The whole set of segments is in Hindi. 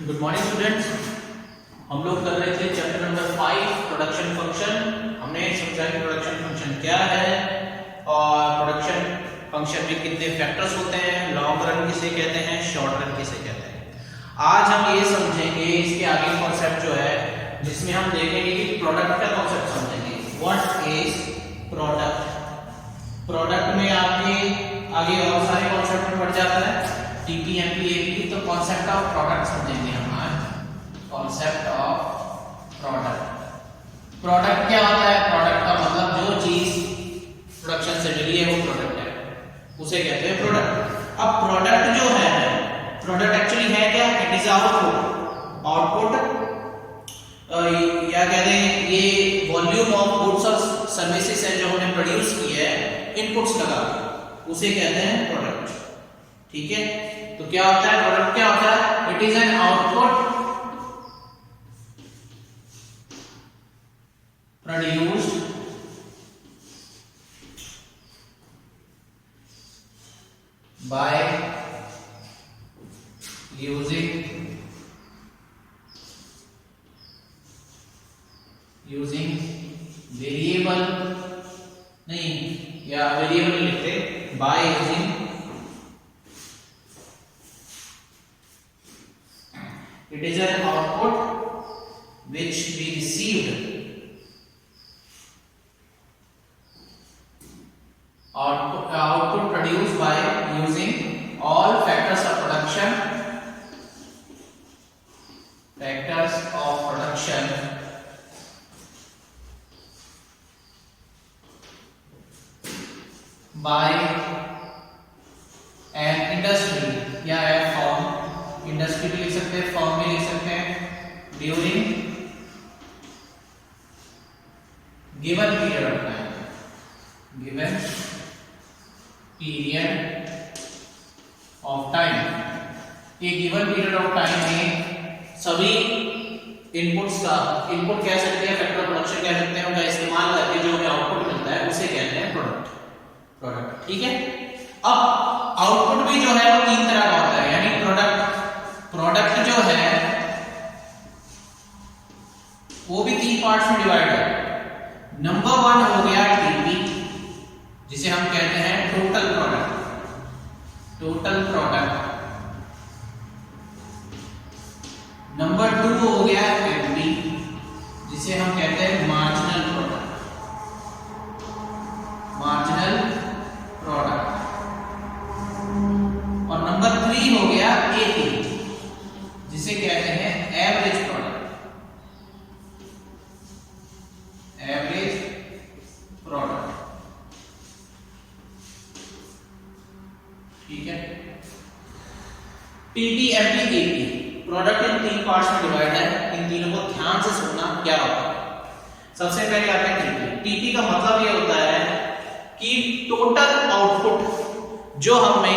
Good morning students. हम लोग कर रहे थे चैप्टर नंबर 5 प्रोडक्शन फंक्शन। हमने समझा कि प्रोडक्शन फंक्शन क्या है और प्रोडक्शन फंक्शन में कितने फैक्टर्स होते हैं, लॉन्ग रन किसे कहते हैं, शॉर्ट रन किसे कहते हैं। आज हम ये समझेंगे इसके आगे कॉन्सेप्ट जो है जिसमें हम देखेंगे कि प्रोडक्ट का कॉन्सेप्ट समझेंगे। What is product. प्रोडक्ट में आपके आगे और सारे कॉन्सेप्ट बढ़ जाता है, टीपी एमपी एपी। तो कॉन्सेप्ट ऑफ प्रोडक्ट समझेंगे हम आज। Concept of product. प्रोडक्ट क्या होता है? प्रोडक्ट का मतलब जो चीज प्रोडक्शन से मिली है वो प्रोडक्ट है, उसे कहते हैं प्रोडक्ट। अब प्रोडक्ट जो है, प्रोडक्ट एक्चुअली है क्या? It is output. आउटपुट या कहते हैं ये वॉल्यूम ऑफ गुड्स और सर्विसेज है जो हमने प्रोड्यूस की है इनपुट्स लगा के, उसे कहते हैं प्रोडक्ट। ठीक है, तो क्या होता है प्रोडक्ट? क्या होता है? It is an output produced by using variable, नहीं या वेरिएबल लिखते, by using it is an output which we received, output produced by using all factors of production, by an industry या a firm, इंडस्ट्री भी लिख सकते हैं, फर्म भी लिख सकते हैं, during given period of time, given period of time. ये गिवन पीरियड ऑफ टाइम में सभी इनपुट्स का, इनपुट कह सकते हैं, फैक्टर प्रोडक्शन कह सकते हैं, उनका इस्तेमाल करके जो हमें आउटपुट मिलता है उसे कहते हैं प्रोडक्ट। प्रोडक्ट ठीक है। अब आउटपुट भी जो है वो तीन तरह का होता है, यानी प्रोडक्ट जो है वो भी तीन पार्ट्स में डिवाइड है। नंबर 1 हो गया टीपी, जिसे हम कहते हैं total product, total product. Number 2 हो गया एमपी, जिसे हम कहते हैं मार्जिनल प्रोडक्ट, मार्जिनल प्रोडक्ट। और नंबर 3 हो गया एपी, जिसे कहते हैं एवरेज प्रोडक्ट, एवरेज प्रोडक्ट। ठीक है। TP MP AP product in तीन पार्ट्स में डिवाइड है। इन तीनों को ध्यान से सुनना क्या होता है। सबसे पहले आता है टीपी। टीपी का मतलब ये होता है कि टोटल आउटपुट जो हमने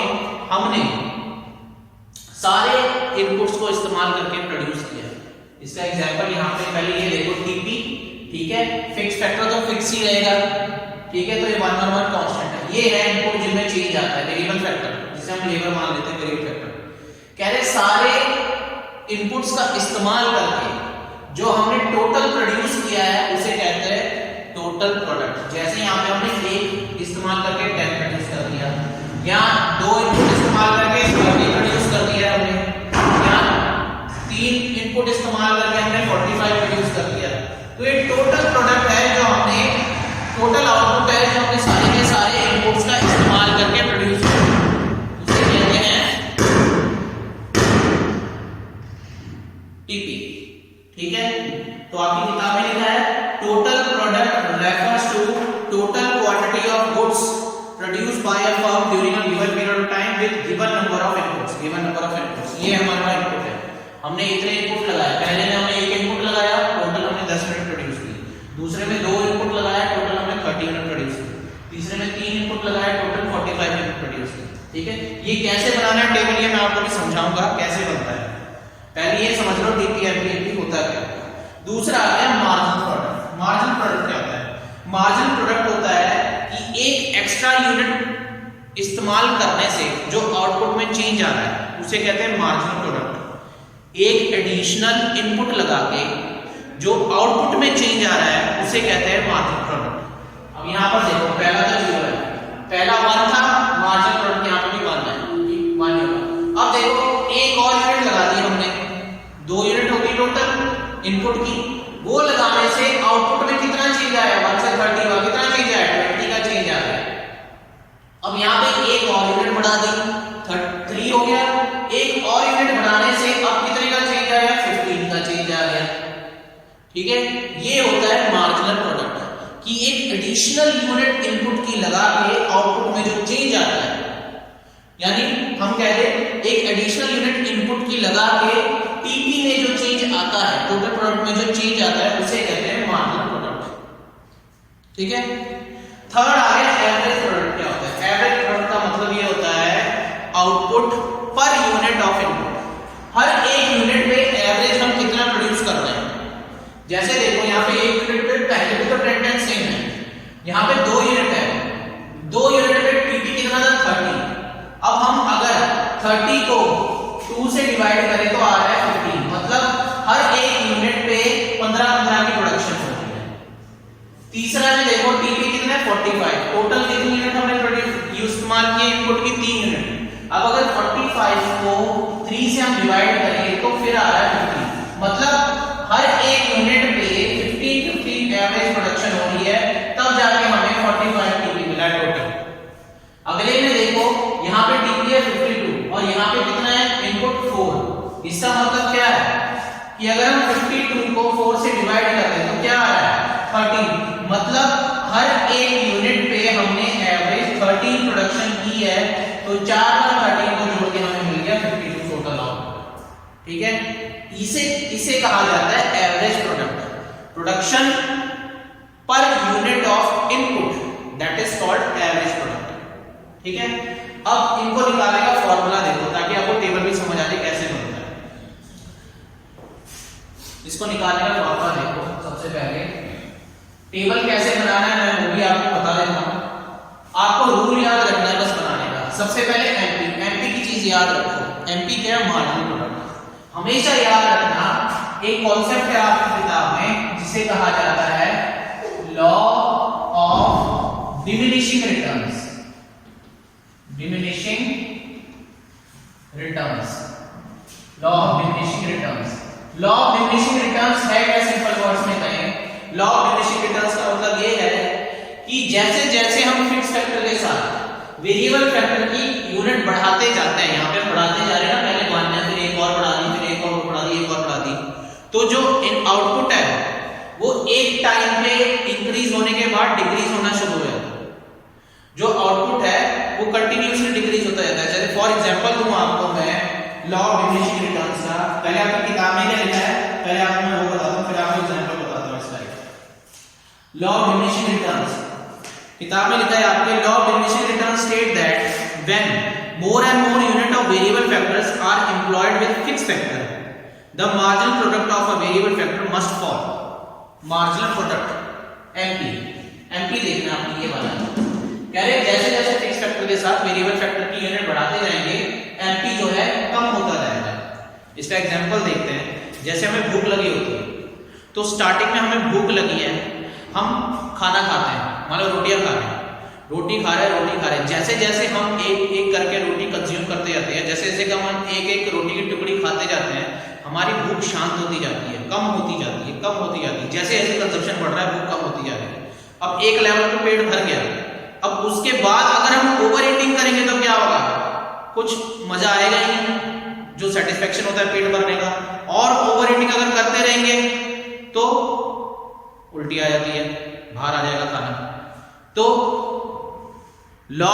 सारे इनपुट्स को इस्तेमाल करके प्रोड्यूस किया। इसका एग्जांपल यहाँ पे पहले ये देखो टीपी, ठीक है, फिक्स फैक्टर तो फिक्स ही रहेगा, ठीक है, तो ये 1 कांस्टेंट है। ये है इनपुट जिनमें चेंज आता है, वेरिएबल फैक्टर, जिसे हम लेबर मान लेते हैं, वेरिएबल फैक्टर। कह रहे सारे इनपुट्स का इस्तेमाल करके जो हमने टोटल प्रोड्यूस किया है उसे कहते हैं टोटल प्रोडक्ट। जैसे यहाँ पे हमने एक इस्तेमाल करके 10 प्रोड्यूस कर दिया, यहाँ 2 इनपुट इस्तेमाल करके 30 प्रोड्यूस कर दिया हमने, यहाँ 3 इनपुट इस्तेमाल करके हमने 45 प्रोड्यूस कर दिया। तो ये टोटल प्रोडक्ट है जो हमने, टोटल आउटपुट है जो हमने सारे के सारे इनपुट्स का इस्तेमाल करके प्रोड्यूस किया, उसे कहते हैं टीपी। ठीक है, तो आपकी किताब में लिखा है total product refers to total quantity of goods produced by a firm during a given period of time with given number of inputs, given number of inputs। ये हमारा इनपुट है, हमने इतने इनपुट लगाया। पहले में हमने एक इनपुट लगाया, टोटल हमने 10 यूनिट प्रोड्यूस की। दूसरे में 2 इनपुट लगाया, टोटल हमने 30 यूनिट प्रोड्यूस की। तीसरे में 3 इनपुट लगाया, टोटल 45 यूनिट प्रोड्यूस की। ठीक है, ये कैसे बनाना है टेबल, ये मैं आपको भी समझाऊंगा कैसे बनता है। पहले ये समझ लो टीपी एमपी होता क्या। दूसरा आ गया मार्जिनल प्रोडक्ट। मार्जिनल प्रोडक्ट क्या होता है? मार्जिनल प्रोडक्ट होता है कि एक एक्स्ट्रा यूनिट इस्तेमाल करने से जो आउटपुट में चेंज आ रहा है उसे कहते हैं मार्जिनल प्रोडक्ट। एक एडिशनल इनपुट लगा के जो आउटपुट में चेंज आ रहा है उसे कहते हैं मार्जिनल प्रोडक्ट। अब यहाँ पर देखो पहला तो 0 है, पहला 1 था, मार्जिनल प्रोडक्ट यहाँ पर भी 1 है, 1 होगा। अब देखो एक और यूनिट लगा दी हमने, 2 यूनिट होगी टोटल इनपुट की, वो लगाने से आउटपुट में कितना चेंज आया, 1 से 30 हुआ, कितना चेंज आया, 20 का चेंज आ गया। अब यहाँ पे एक और यूनिट बढ़ा दी, 3 हो गया, एक और यूनिट बढ़ाने से अब कितने का चेंज आया, 15 का चेंज आ गया। ठीक है, ये होता है मार्जिनल प्रोडक्ट कि एक एडिशनल यूनिट इनपुट की लगा के आउटपुट में जो चेंज आता है, यानी हम कह दें एक एडिशनल यूनिट इनपुट की लगा के टीपी में जो चेंज आता है, टोटल प्रोडक्ट में जो चेंज आता है उसे कहते हैं मार्जिनल प्रोडक्ट। ठीक है, थर्ड आ गया एवरेज प्रोडक्ट। क्या होता है एवरेज प्रोडक्ट का मतलब ये होता है output per unit of input. हर एक यूनिट पे एवरेज हम कितना प्रोड्यूस कर रहे हैं। जैसे देखो यहाँ पे एक यूनिट पे पहले भी तो टेंडेंट सेम है, यहाँ पे 2 यूनिट है, 2 यूनिट पे टीपी कितना था, 30। अब हम अगर 30 को 2 से डिवाइड करें तो आ रहा है 15, मतलब हर एक यूनिट पे 15 की प्रोडक्शन होती है। तीसरा में देखो टीपी कितना है, 45, टोटल कितनी यूनिट हमने प्रोड्यूस इस्तेमाल किए इनपुट की, 3 यूनिट। अब अगर 45 को 3 से हम डिवाइड करें तो फिर आ रहा है 50, मतलब हर एक यूनिट पे 50 एवरेज प्रोडक्शन हो रही है, तब जाके हमें 45 टीपी मिला टोटल। अगले में देखो यहाँ पे टीपी है 52 और यहाँ पे कितना है इनपुट 4। इसका मतलब क्या है कि अगर हम 52 को 4 से डिवाइड करते हैं तो क्या आ रहा है 30, मतलब हर एक यूनिट पे हमने एवरेज 30 प्रोडक्शन की है, तो 4 और 30 को जोड़ के हमें मिल गया 52 टोटल आउटपुट। ठीक है, इसे कहा जाता है average product, production per unit of input, that is called average product. ठीक है, अब इनको निकालने का फॉर्मूला देखो ताकि आपको टेबल भी समझ आ जाए कैसे बनता है। इसको निकालने का फॉर्मूला देखो, सबसे पहले टेबल कैसे बनाना है मैं वो भी आपको बता देता हूं, आपको रूल याद रखना है बस बनाने का। सबसे पहले एमपी की चीज याद रखो, एमपी क्या है, मार्जिनल प्रोडक्ट। हमेशा याद रखना एक कॉन्सेप्ट है आपकी किताब में जिसे कहा जाता है law of diminishing returns. Diminishing returns, law of diminishing returns. Law of diminishing returns है क्या, सिंपल वर्ड्स में कहें, लॉ ऑफ डिमिनिशिंग रिटर्न्स का मतलब ये है कि जैसे जैसे हम फिक्स फैक्टर के साथ वेरिएबल फैक्टर की यूनिट बढ़ाते जाते हैं, यहाँ पे बढ़ाते जा रहे हैं ना, पहले 1 है, फिर एक और बढ़ा दी, फिर एक और बढ़ा दी, एक और बढ़ा दी, तो जो इन आउटपुट है वो एक टाइम पे इंक्रीज होने के बाद डिक्रीज होना शुरू हो जाता है। जो आउटपुट है वो कंटिन्यूअसली डिक्रीज होता जाता है। जैसे फॉर एग्जांपल दूं आपको मैं लॉ ऑफ डिमिनिशिंग रिटर्न्स का, पहले आपकी किताब में क्या लिखा है, पहले आपको मैं वो बताता हूं, फिर आपको एग्जांपल बताता हूं इसका। लॉ ऑफ डिमिनिशिंग रिटर्न्स किताब में लिखा है आपके, law of diminishing returns state that when more and more unit of variable factors are employed with fixed factor, the marginal product of a variable factor must fall. marginal product MP देखना आपने ये वाला, कह रहे जैसे जैसे फिक्स फैक्टर के साथ वेरिएबल फैक्टर की यूनिट बढ़ाते जाएंगे MP जो है कम होता जाएगा। इसका एग्जांपल देखते हैं। जैसे हमें भूख लगी होती है, तो स्टार्टिंग में हमें भूख लगी है, हम खाना खाते हैं, मान लो रोटियां खा रहे हैं, रोटी खा रहे हैं, जैसे जैसे हम एक एक करके रोटी कंज्यूम करते जाते हैं, जैसे जैसे हम एक एक रोटी की टुकड़ी खाते जाते हैं, हमारी भूख शांत होती जाती है, कम होती जाती है। जैसे जैसे कंजप्शन बढ़ रहा है भूख कम होती जा रही है। अब एक लेवल पे पेट भर गया, अब उसके बाद अगर हम ओवर ईटिंग करेंगे तो क्या होगा, कुछ मजा आएगा ही नहीं, जो सेटिस्फेक्शन होता है पेट भरने का। और ओवर ईटिंग अगर करते रहेंगे तो उल्टी आ जाती है, बाहर आ जाएगा खाना। तो लॉ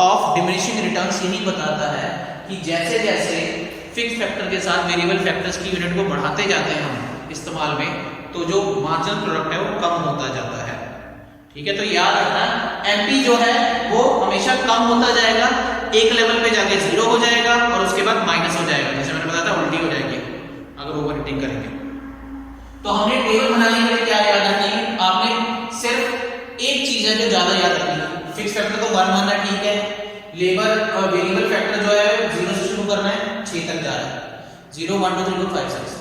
ऑफ डिमिनिशिंग रिटर्न्स यही बताता है कि जैसे जैसे फिक्स फैक्टर के साथ वेरिएबल फैक्टर्स की यूनिट को बढ़ाते जाते हैं हम इस्तेमाल में, तो जो मार्जिनल प्रोडक्ट है वो कम होता जाता है। ठीक है, तो याद रखना एमपी जो है वो हमेशा कम होता जाएगा, एक लेवल पे जाके 0 हो जाएगा और उसके बाद माइनस हो जाएगा, जैसे मैंने बताया था उल्टी हो जाएगी अगर ओवर ईटिंग करेंगे। तो हमने टेबल बनाने के लिए क्या याद रखनी, आपने सिर्फ एक चीज है जो ज्यादा याद रखनी, फिक्स फैक्टर तो 1 मानना ठीक है, लेबर और वेरिएबल फैक्टर जो है 0 से शुरू करना है, 6 तक जा रहा है। 0 1 2 3 4 5 6।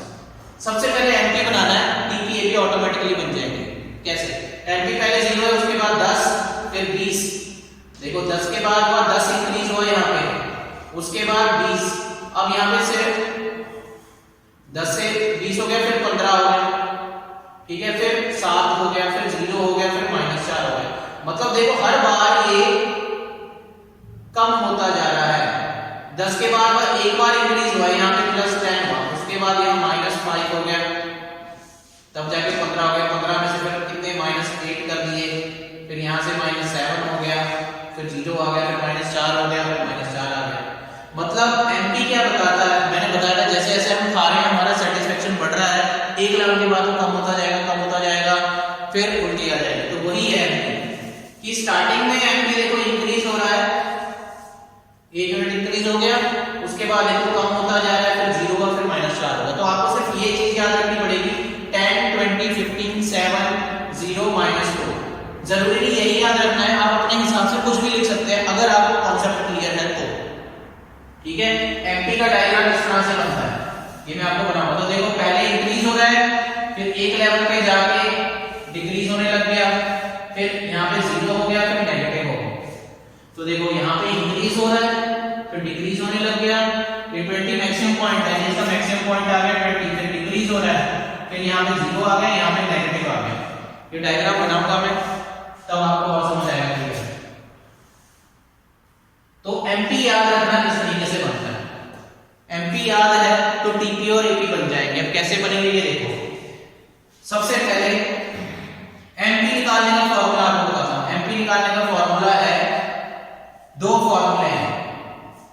सबसे पहले एमपी बनाना है, टीपी एपी ऑटोमेटिकली बन जाएंगे। कैसे? एमपी पहले 0 है, उसके बाद 10, फिर 20। देखो 10 के बाद 10 इंक्रीज हुआ यहाँ पे, उसके बाद 20। अब यहाँ पे सिर्फ 10 से 20 हो गया, फिर 15 हो गया, ठीक है, फिर 7 हो गया, फिर 0 हो गया, फिर -4 हो गया। मतलब देखो हर बार ये कम होता जा रहा है। 10 के बाद एक बार इंक्रीज हुआ, यहाँ पे +10 हुआ, उसके बाद यहाँ -5 हो गया, तब जाके 15 हो गया। 15 में से फिर कितने -8 कर दिए, फिर यहाँ से -7 हो गया, फिर 0 आ गया, फिर -4 हो गया, फिर -4 आ गया। मतलब एमपी क्या बताता है, मैंने बताया था जैसे जैसे हम खा रहे हैं हमारा सेटिस्फेक्शन बढ़ रहा है, एक लेवल के बाद वो कम होता जाएगा, फिर उल्टी आ जाएगी। तो वही है एमपी कि स्टार्टिंग में एमपी देखो इंक्रीज हो रहा है, 1 यूनिट इंक्रीज हो गया, उसके बाद देखो कम होता जा रहा है, फिर 0 हुआ, फिर -4 होगा। तो आपको सिर्फ ये चीज याद रखनी पड़ेगी, 10 20 15 7 0 -4। जरूरी नहीं यही याद रखना है, आप अपने हिसाब से कुछ भी लिख सकते हैं अगर आपको कॉन्सेप्ट क्लियर है तो, ठीक है। एमपी का डायग्राम इस तरह से बनता है, ये मैं आपको बनाऊंगा। तो देखो पहले इंक्रीज हो रहा है, फिर एक लेवल पे जाके डिक्रीज होने लग गया, फिर यहाँ पे 0 हो गया, फिर नेगेटिव हो गया। तो देखो यहाँ पे इंक्रीज हो रहा है, फिर डिक्रीज होने लग गया, ये 20 मैक्सिमम पॉइंट है, इसका मैक्सिमम पॉइंट आ गया 20, फिर डिक्रीज हो रहा है, फिर यहाँ पे 0 आ गया, यहाँ पे नेगेटिव आ गया। ये डायग्राम बनाऊंगा मैं, तब आपको और समझ आएगा क्लियर। तो एमपी याद रखना किस तरीके से बनता है। एमपी याद है तो टीपी और एपी बन जाएंगे। अब कैसे बनेंगे ये देखो। सबसे पहले एमपी निकालने का फॉर्मूला आपको बताता हूं। एमपी निकालने का फॉर्मूला है, दो फॉर्मूले हैं,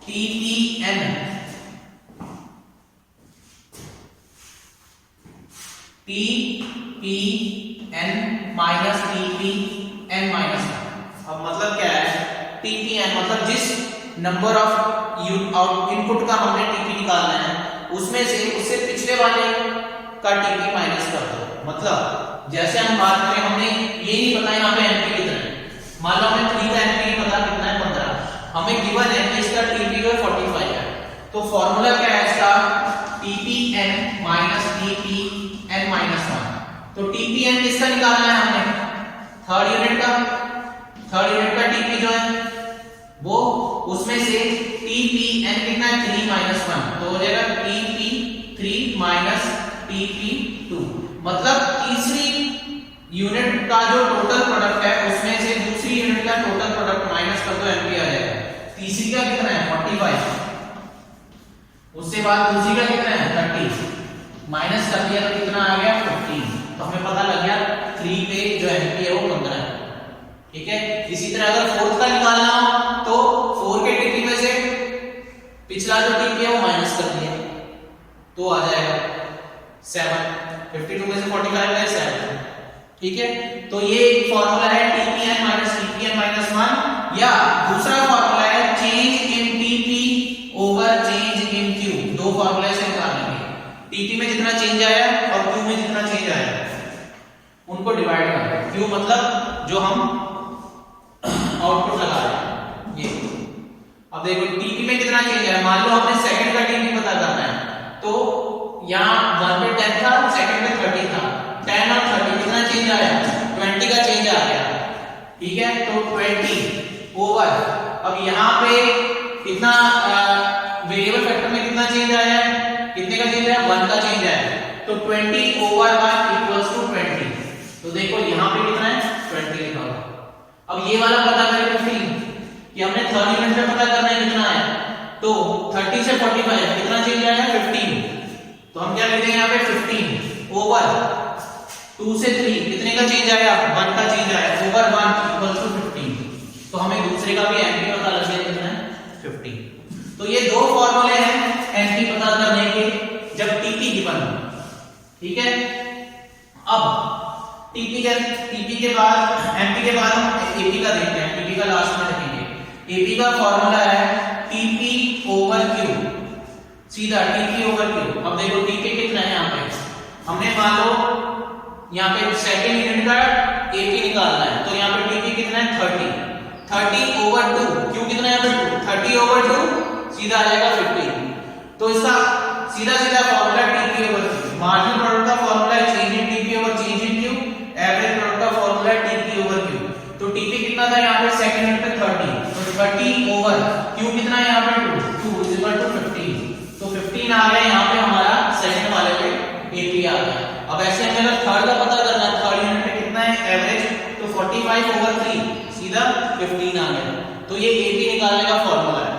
टीपीएन माइनस टीपीएन माइनस 1। अब मतलब क्या है, टीपीएन मतलब जिस नंबर ऑफ इनपुट का हमने टीपी निकालना है, उसमें से उससे पिछले वाले का टीपी माइनस कर दो। मतलब जैसे हम बात करें, हमने ये नहीं पता यहाँ पे एमपी कितना है, मान लो हमें 3 का एमपी नहीं पता कितना है, 15, हमें गिवन है कि इसका टीपी जो 45 है। तो फॉर्मूला क्या है इसका, टीपीएन माइनस टीपीएन माइनस 1। तो टीपीएन किसका निकालना है हमने, थर्ड यूनिट का टीपी जो है वो, उसमें से टीपीएन कितना है, 3 माइनस 1, तो हो जाएगा टीपी 3 माइनस टीपी 2। मतलब तीसरी यूनिट का जो टोटल प्रोडक्ट है उसमें से दूसरी यूनिट का टोटल प्रोडक्ट माइनस कर दो, एमपी आ जाएगा। तीसरी का कितना है 45, उससे बाद दूसरी का कितना है 30, माइनस कर दिया तो कितना आ गया 15। तो हमें पता लग गया 3 पे जो एमपी है वो 15 है, ठीक है। इसी तरह अगर फोर्थ का निकालना हो तो 4 के टीपी में से पिछला जो टीपी है वो माइनस कर दिया तो आ जाएगा 7। 52 में से 45 गए 7, ठीक है। तो ये एक फॉर्मूला है टीपीएन माइनस टीपीएन माइनस 1, या दूसरा फॉर्मूला है change in TP over change in Q. दो फॉर्मूले से निकालेंगे, टीपी में जितना चेंज आया और क्यू में जितना चेंज आया उनको डिवाइड करें। क्यू मतलब जो हम आउटपुट लगा रहे हैं ये। अब देखो टीपी में कितना चेंज आया, मान लो हमने सेकंड का टीपी पता करना है, तो यहाँ 1 पे 10 था, सेकंड में 30 था, 10 और 30 कितना चेंज आया, 20 का चेंज आ गया, ठीक है। तो 20 ओवर, अब यहाँ पे कितना वेरिएबल फैक्टर में कितना चेंज आया है, कितने का चेंज आया, 1 का चेंज आया, तो 20 ओवर 1 इक्वल्स टू 20। तो देखो यहाँ पे कितना है 20 लिखा हुआ। अब ये वाला पता करें 15 कि हमने थर्ड यूनिट में पता करना है कितना आया, तो 30 से 45 कितना चेंज आया 15, तो हम क्या लिखते हैं यहाँ पे 15 ओवर 2 से 3 कितने का चेंज आया, 1 का चेंज आया, ओवर 1 इक्वल्स टू 15। तो हमें दूसरे का भी एमपी पता लग गया कितना है 15। तो ये दो फॉर्मूले हैं एमपी पता करने के जब टीपी गिवन हो, ठीक है। अब टीपी के बाद एमपी के बाद हम एपी का देखते हैं, टीपी का लास्ट में देखेंगे। एपी का फॉर्मूला है टीपी ओवर क्यू, सीधा टीपी ओवर क्यू। अब देखो टीपी कितना है, यहाँ पे हमने मान लो यहाँ पे सेकंड यूनिट का एपी निकालना है, तो यहाँ पे टीपी कितना है 30 ओवर 2, क्यू कितना है 2, 30 ओवर 2 सीधा आ जाएगा 15। तो इसका सीधा सीधा formula TP over Q, marginal product का फॉर्मूला है change in TP over change in Q, average product का फॉर्मूला है टीपी ओवर क्यू। तो टीपी कितना था यहाँ पे सेकंड यूनिट पे 30, तो 30 ओवर क्यू कितना है यहाँ पे 2 इज इक्वल टू 15, तो 15 आ गया यहाँ पे हमारा सेकंड वाले पे एपी आ गया। अब ऐसे हमें अगर थर्ड का पता करना है, थर्ड यूनिट पे कितना है एवरेज, तो 45 ओवर 3 सीधा 15 आ गया। तो ये एपी निकालने का फॉर्मूला है।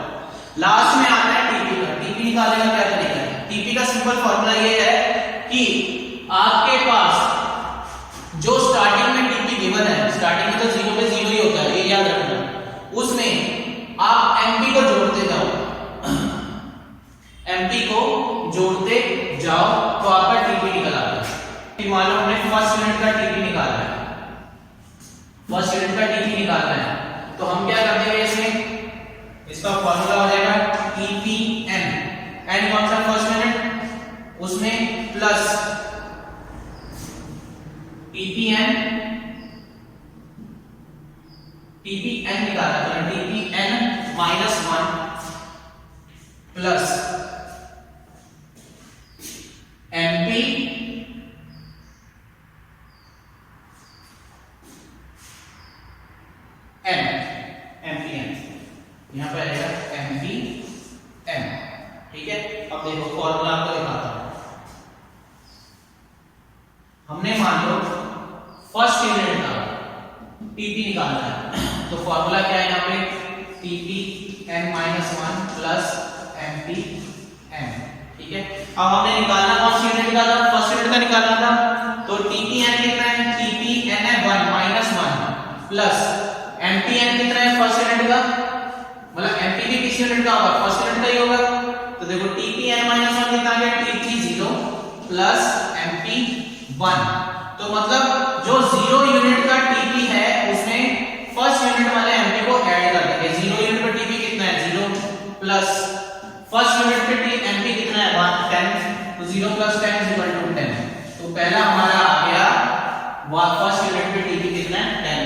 लास्ट में आता है टीपी का। टीपी निकालने का क्या तरीका है? टीपी का सिंपल फॉर्मूला ये है कि आपके पास जो स्टार्टिंग में टीपी गिवन है, स्टार्टिंग में तो 0 पे 0 ही होता है, ये याद रखना, उसमें आप एमपी को जोड़ते जाओ, एमपी को जोड़ते जाओ तो आपका टीपी निकल आता है। मान लो हमने फर्स्ट यूनिट का टीपी निकालना है, फर्स्ट यूनिट का टीपी निकालना है, तो हम क्या कर देंगे इसमें, इसका फॉर्मूला हो जाएगा टीपीएन, एन कौन सा फर्स्ट यूनिट, उसमें प्लस टीपीएन, टीपीएन निकालना है, TPN minus 1 plus MP N, MPN यहां पे आएगा एमपीएन, ठीक है। अब देखो फॉर्मूला आपको दिखाता हूं। हमने मान लो फर्स्ट यूनिट का टीपी निकालना है, तो फॉर्मूला क्या है यहाँ पे टीपीएन माइनस 1 प्लस एमपीएन, ठीक है। अब हमने निकालना कौन सी यूनिट का था, फर्स्ट यूनिट का निकालना था, तो टीपीएन कितना है, टीपीएन है 1 माइनस 1 प्लस एमपीएन कितना है फर्स्ट यूनिट का, मतलब एमपी भी किस यूनिट का होगा, फर्स्ट यूनिट का ही होगा। तो देखो टीपीएन माइनस 1 कितना आ गया, टीपी 0 प्लस एमपी 1, तो मतलब जो 0 यूनिट का टीपी है उसमें फर्स्ट यूनिट वाले एमपी को ऐड कर देंगे। 0 यूनिट पे टीपी कितना है 0 प्लस फर्स्ट यूनिट पे एमपी कितना है 10, तो 0 प्लस 10 इज इक्वल टू 10। तो पहला हमारा आ गया फर्स्ट यूनिट पे टीपी कितना है 10।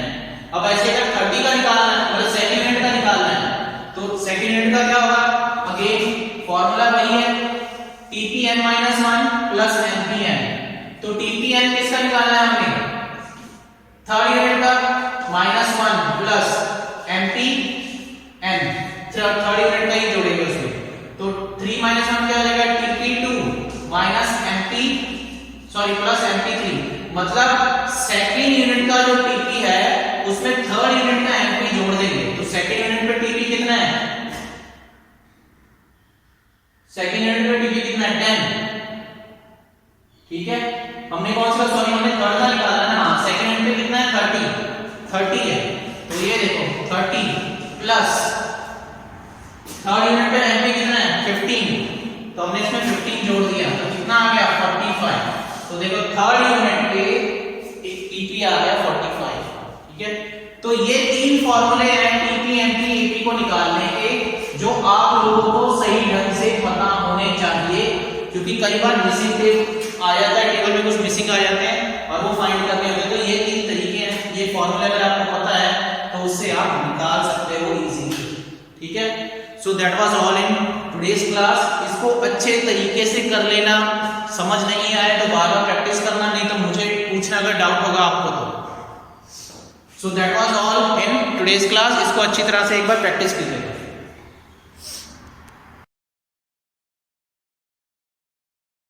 अब ऐसे अगर 30 का निकालना है, मतलब सेकंड यूनिट का निकालना है, तो सेकंड यूनिट का क्या होगा, अगेन फॉर्मूला वही है टीपीएन माइनस 1 प्लस एमपीएन। तो टीपीएन किसका निकालना है हमें, थर्ड यूनिट का minus 1 plus MPN, third unit का ही जोड़ेंगे उसमें, तो 3 माइनस 1 क्या हो जाएगा, TP two minus MP sorry plus MP three, मतलब सेकंड यूनिट का जो टीपी है उसमें थर्ड यूनिट का एमपी जोड़ देंगे। तो सेकंड यूनिट पे टीपी कितना है, सेकंड यूनिट पे टीपी कितना है 10, ठीक है। हमने कौन सा सॉरी हमने थर्ड का निकालना है, हां सेकंड यूनिट पे कितना है 30 है, तो ये देखो 30 प्लस थर्ड यूनिट पे एमपी कितना है 15, तो हमने इसमें 15 जोड़ दिया, तो कितना आ गया 45। तो देखो थर्ड यूनिट पे टीपी आ गया 45, ठीक है। तो ये तीन फॉर्मूले हैं टीपी एमपी एपी को निकालने के, जो आप लोगों को सही ढंग से पता होने चाहिए, क्योंकि कई बार मिसिंग आ जाता है, टेबल में कुछ मिसिंग आ जाते हैं और वो फाइंड करने होते हैं। तो ये तीन तरीके हैं, ये फॉर्मूला अगर आपको पता है तो उससे आप निकाल सकते हो इजीली, ठीक है। So that was all in today's class. इसको अच्छे तरीके से कर लेना, समझ नहीं आए तो बार बार प्रैक्टिस करना, नहीं तो मुझे पूछना अगर डाउट होगा आपको तो। So that was all in today's class. इसको अच्छी तरह से एक बार प्रैक्टिस कीजिए।